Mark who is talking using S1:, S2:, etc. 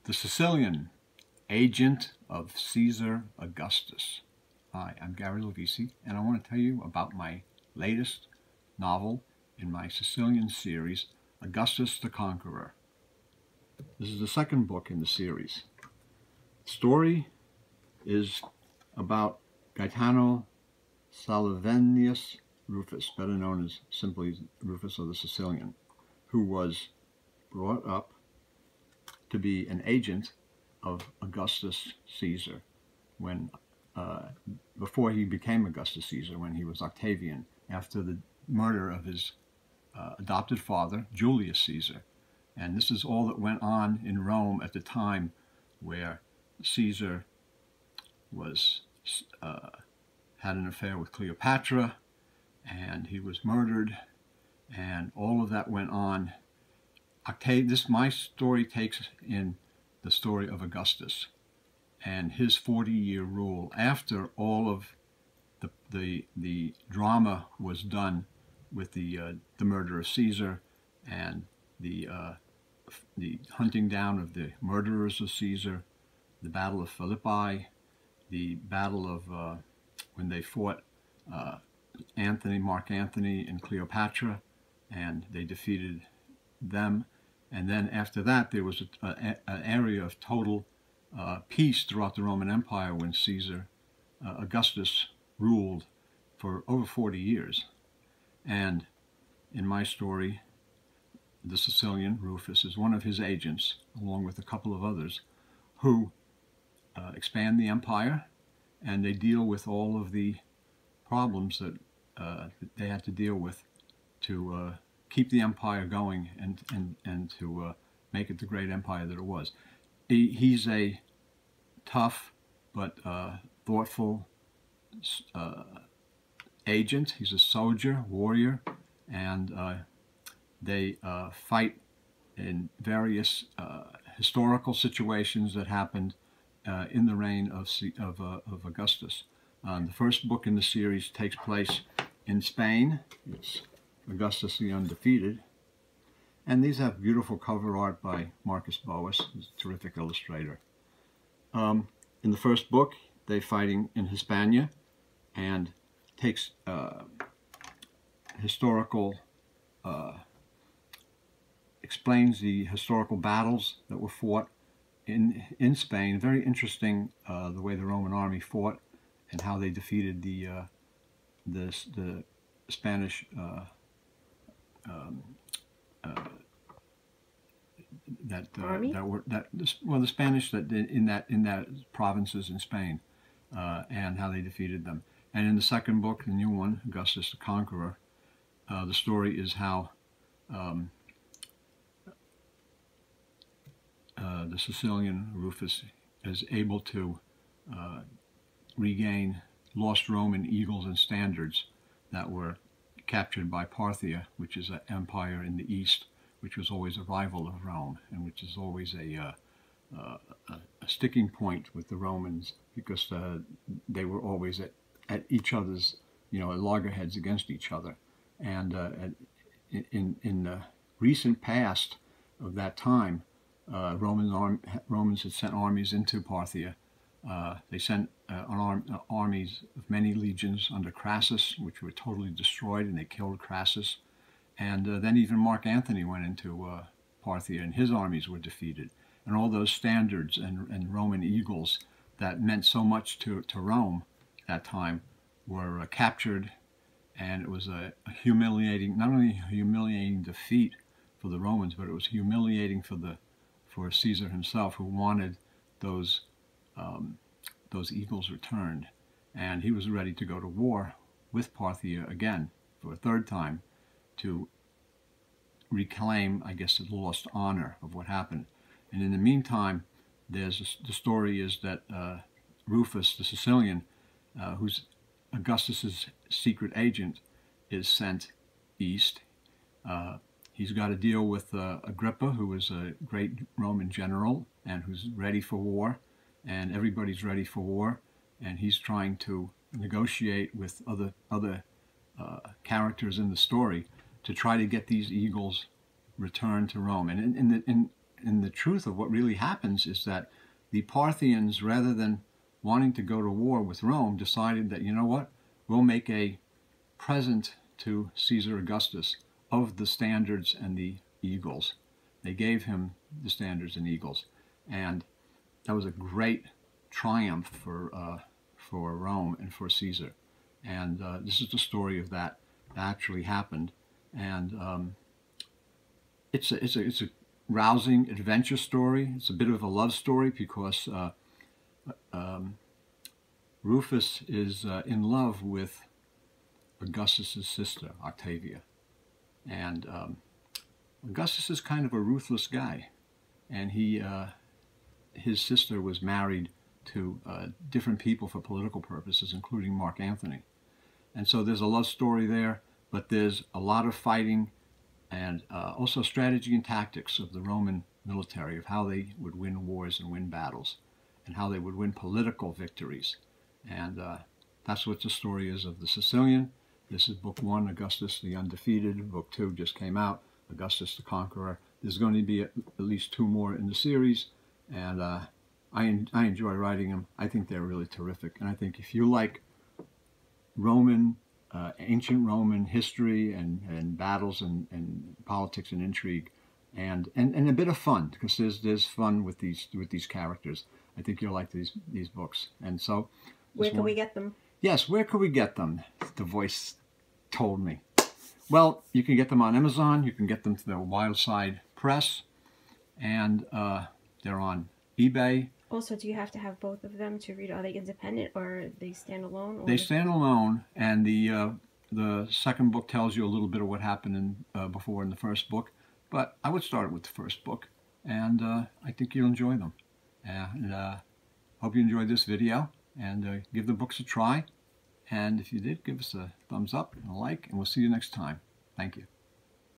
S1: The Sicilian, agent of Caesar Augustus. Hi, I'm Gary Lovisi, and I want to tell you about my latest novel in my Sicilian series, Augustus the Conqueror. This is the second book in the series. The story is about Gaetano Salivenius Rufus, better known as simply Rufus or the Sicilian, who was brought up to be an agent of Augustus Caesar when before he became Augustus Caesar, when he was Octavian, after the murder of his adopted father, Julius Caesar. And this is all that went on in Rome at the time, where Caesar was had an affair with Cleopatra, and he was murdered, and all of that went on. My story takes in the story of Augustus and his 40-year rule after all of the drama was done with the murder of Caesar and the hunting down of the murderers of Caesar, the Battle of Philippi, the battle of when they fought Mark Antony and Cleopatra, and they defeated them. And then after that, there was an area of total peace throughout the Roman Empire when Augustus ruled for over 40 years. And in my story, the Sicilian, Rufus, is one of his agents, along with a couple of others, who expand the empire, and they deal with all of the problems that they had to deal with to keep the empire going and to make it the great empire that it was. He's a tough but thoughtful agent. He's a soldier, warrior, and they fight in various historical situations that happened in the reign of Augustus. The first book in the series takes place in Spain. It's Augustus the Undefeated, and these have beautiful cover art by Marcus Boas, who's a terrific illustrator. In the first book, they're fighting in Hispania, and takes explains the historical battles that were fought in Spain. Very interesting the way the Roman army fought and how they defeated the Spanish the Spanish that in that provinces in Spain, and how they defeated them. And in the second book, the new one, Augustus the Conqueror, the story is how the Sicilian Rufus is able to regain lost Roman eagles and standards that were captured by Parthia, which is an empire in the east, which was always a rival of Rome, and which is always a sticking point with the Romans, because they were always at each other's, loggerheads against each other. And in the recent past of that time, Romans had sent armies into Parthia. They sent armies of many legions under Crassus, which were totally destroyed, and they killed Crassus. And then even Mark Antony went into Parthia, and his armies were defeated. And all those standards and Roman eagles that meant so much to Rome at that time were captured, and it was a humiliating, not only a humiliating defeat for the Romans, but it was humiliating for Caesar himself, who wanted those eagles returned. And he was ready to go to war with Parthia again for a third time to reclaim, I guess, the lost honor of what happened. And in the meantime, the story is that Rufus, the Sicilian, who's Augustus's secret agent, is sent east. He's got to deal with Agrippa, who was a great Roman general and who's ready for war, and everybody's ready for war, and he's trying to negotiate with other characters in the story to try to get these eagles returned to Rome. And and the truth of what really happens is that the Parthians, rather than wanting to go to war with Rome, decided that, you know what, we'll make a present to Caesar Augustus of the standards and the eagles. They gave him the standards and eagles, and that was a great triumph for Rome and for Caesar. And this is the story of that actually happened, and it's a rousing adventure story. It's a bit of a love story because Rufus is in love with Augustus's sister, Octavia. And Augustus is kind of a ruthless guy. And his sister was married to different people for political purposes, including Mark Antony. And so there's a love story there, but there's a lot of fighting and also strategy and tactics of the Roman military, of how they would win wars and win battles, and how they would win political victories. And that's what the story is of the Sicilian. This is book 1, Augustus the Undefeated. Book 2 just came out, Augustus the Conqueror. There's going to be at least 2 more in the series, and I enjoy writing them. I think they're really terrific. And I think if you like Roman, ancient Roman history and battles and politics and intrigue, and a bit of fun, because there's fun with these characters, I think you'll like these books. And so,
S2: where can we get them?
S1: Yes, where can we get them? The voice told me. Well, you can get them on Amazon. You can get them through the Wildside Press, and they're on eBay.
S2: Also, do you have to have both of them to read? Are they independent, or they stand alone? Or...
S1: They stand alone, and the second book tells you a little bit of what happened before in the first book. But I would start with the first book, and I think you'll enjoy them. And hope you enjoyed this video, and give the books a try. And if you did, give us a thumbs up and a like, and we'll see you next time. Thank you.